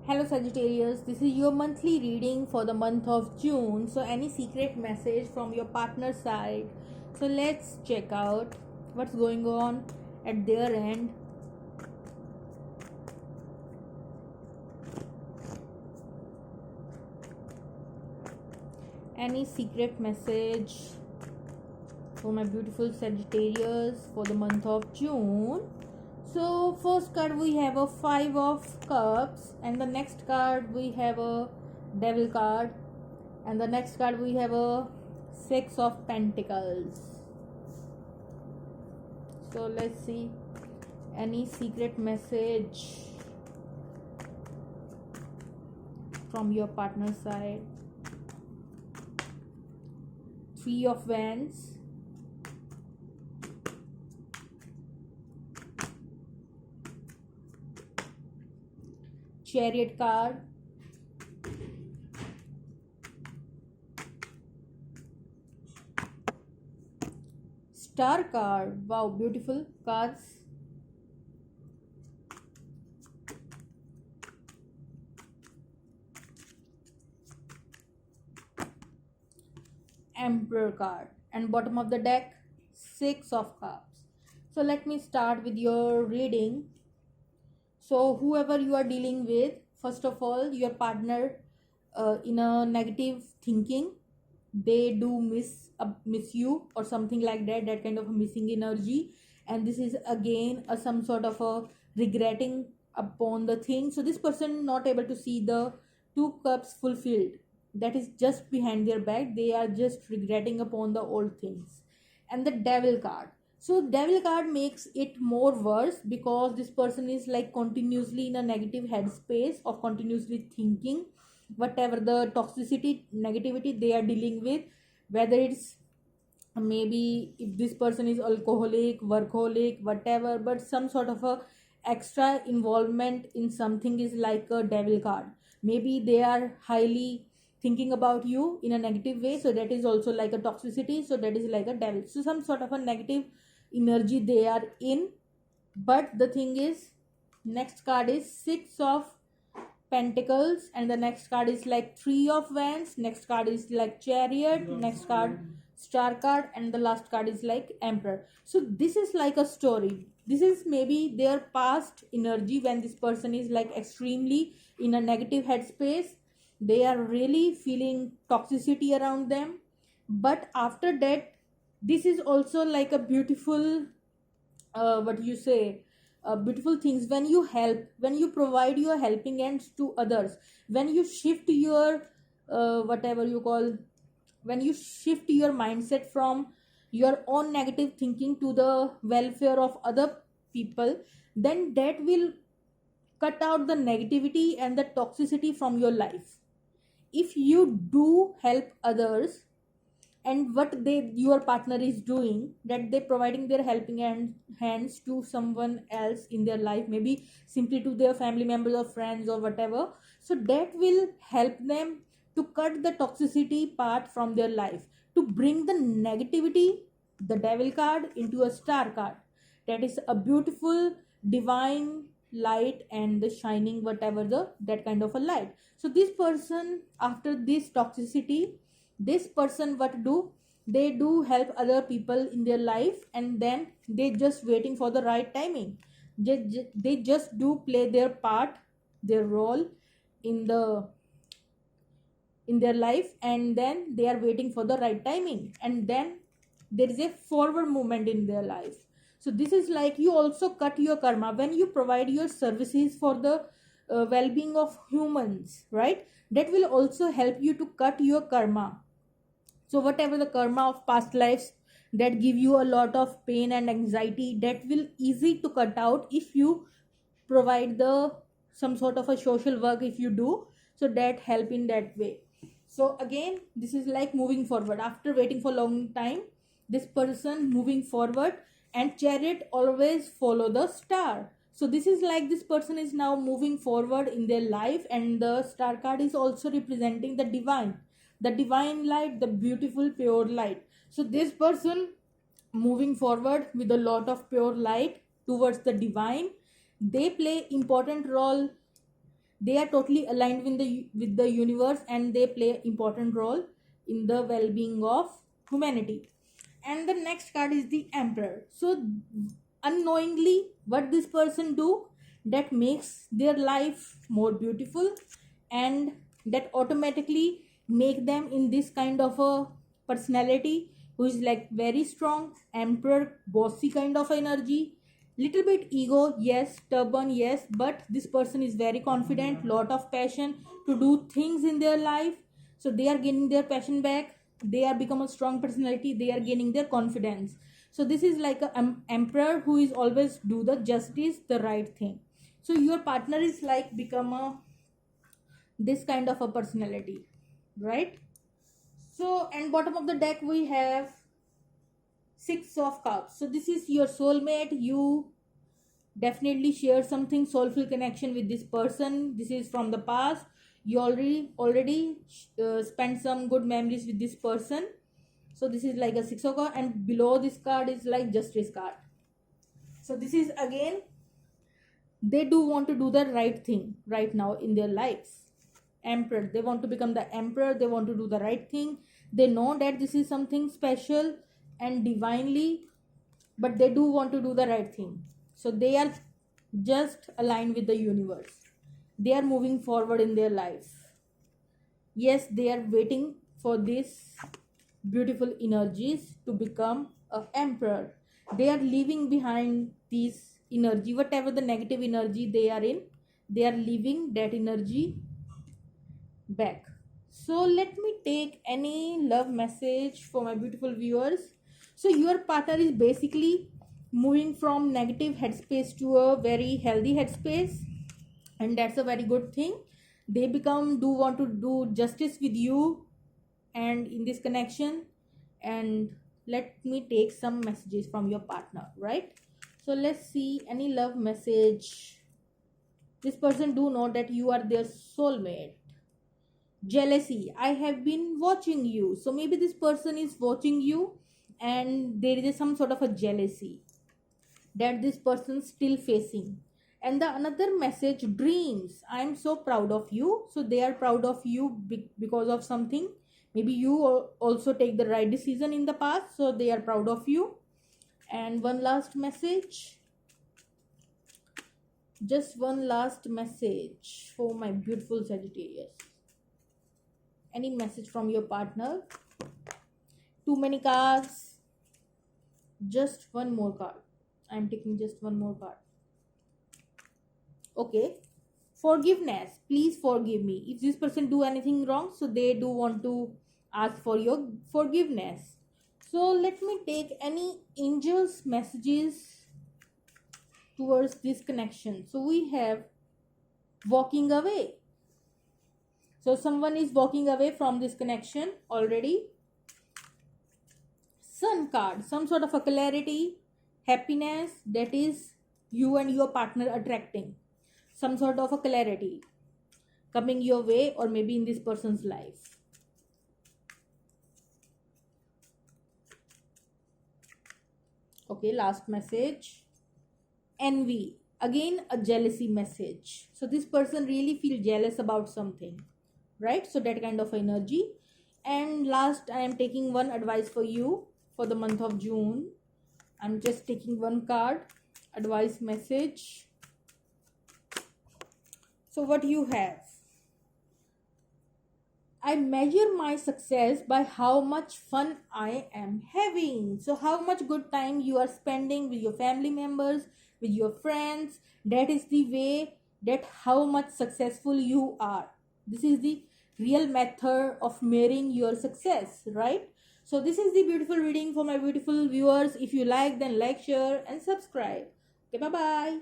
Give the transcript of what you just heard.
Hello Sagittarius, this is your monthly reading for the month of June. So, any secret message from your partner's side? So, let's check out what's going on at their end. Any secret message for my beautiful Sagittarius for the month of June? So first card we have a 5 of cups, and the next card we have a devil card, and the next card we have a 6 of pentacles. So let's see any secret message from your partner's side. 3 of wands, chariot card, star card. Wow, beautiful cards. Emperor card, and bottom of the deck 6 of cups. So let me start with your reading. So whoever you are dealing with, first of all, your partner in a negative thinking, they do miss you or something like that kind of a missing energy, and this is again some sort of a regretting upon the thing. So this person not able to see the 2 cups fulfilled, that is just behind their back. They are just regretting upon the old things. And the devil card, so devil card makes it more worse because this person is like continuously in a negative headspace of continuously thinking whatever the toxicity negativity they are dealing with, whether it's maybe if this person is alcoholic, workaholic, whatever, but some sort of a extra involvement in something is like a devil card. Maybe they are highly thinking about you in a negative way, so that is also like a toxicity, so that is like a devil. So some sort of a negative energy they are in. But the thing is, next card is 6 of pentacles, and the next card is like 3 of wands, next card is like chariot, next card star card, and the last card is like emperor. So this is like a story. This is maybe their past energy when this person is like extremely in a negative headspace. They are really feeling toxicity around them, but after that, this is also like a beautiful what you say, beautiful things when you help, when you provide your helping hands to others, when you shift your whatever you call, when you shift your mindset from your own negative thinking to the welfare of other people, then that will cut out the negativity and the toxicity from your life. If you do help others, and what your partner is doing, that they providing their helping hands to someone else in their life, maybe simply to their family members or friends or whatever, so that will help them to cut the toxicity part from their life, to bring the negativity, the devil card, into a star card. That is a beautiful divine light and the shining whatever the that kind of a light. So this person, after this toxicity, this person what do, they do help other people in their life, and then they just waiting for the right timing. They just do play their part, their role in their life, and then they are waiting for the right timing, and then there is a forward movement in their life. So this is like you also cut your karma when you provide your services for the well-being of humans, right? That will also help you to cut your karma. So whatever the karma of past lives that give you a lot of pain and anxiety, that will easy to cut out if you provide the some sort of a social work, if you do, so that help in that way. So again, this is like moving forward after waiting for long time, this person moving forward, and chariot always follow the star. So this is like this person is now moving forward in their life, and the star card is also representing the divine light, the beautiful pure light. So this person moving forward with a lot of pure light towards the divine, they play important role They are totally aligned with the universe, and they play an important role in the well-being of humanity. And the next card is the Emperor. So unknowingly, what this person do that makes their life more beautiful, and that automatically make them in this kind of a personality who is like very strong, Emperor, bossy kind of energy, little bit ego, yes, stubborn, yes, but this person is very confident, lot of passion to do things in their life. So they are gaining their passion back, they are become a strong personality, they are gaining their confidence. So this is like a emperor who is always do the justice, the right thing. So your partner is like become a this kind of a personality, right? So, and bottom of the deck we have Six of Cups. So this is your soulmate. You definitely share something soulful connection with this person. This is from the past. You already spent some good memories with this person. So this is like a Six of Cups, and below this card is like Justice card. So this is again, they do want to do the right thing right now in their lives. Emperor, they want to become the emperor, they want to do the right thing, they know that this is something special and divinely, but they do want to do the right thing. So they are just aligned with the universe, they are moving forward in their life. Yes, they are waiting for this beautiful energies to become a emperor. They are leaving behind these energy, whatever the negative energy they are in, they are leaving that energy back. So let me take any love message for my beautiful viewers. So your partner is basically moving from negative headspace to a very healthy headspace, and that's a very good thing. They do want to do justice with you and in this connection. And let me take some messages from your partner, right? So let's see any love message. This person do know that you are their soulmate. Jealousy, I have been watching you. So maybe this person is watching you, and there is some sort of a jealousy that this person still facing. And the another message, dreams, I am so proud of you. So they are proud of you because of something. Maybe you also take the right decision in the past, so they are proud of you. And one last message, just one last message for my beautiful Sagittarius. Any message from your partner? Too many cards. Just one more card. I'm taking just one more card. Okay. Forgiveness. Please forgive me. If this person do anything wrong, so they do want to ask for your forgiveness. So let me take any angels messages towards this connection. So we have walking away. So someone is walking away from this connection already. Sun card, some sort of a clarity, happiness, that is you and your partner attracting some sort of a clarity coming your way, or maybe in this person's life. Okay, last message, envy, again a jealousy message. So this person really feel jealous about something, right? So that kind of energy. And last, I am taking one advice for you for the month of June. I'm just taking one card, advice message. So what you have, I measure my success by how much fun I am having. So how much good time you are spending with your family members, with your friends, that is the way that how much successful you are. This is the real method of measuring your success, right? So this is the beautiful reading for my beautiful viewers. If you like, then like, share and subscribe. Okay, bye bye.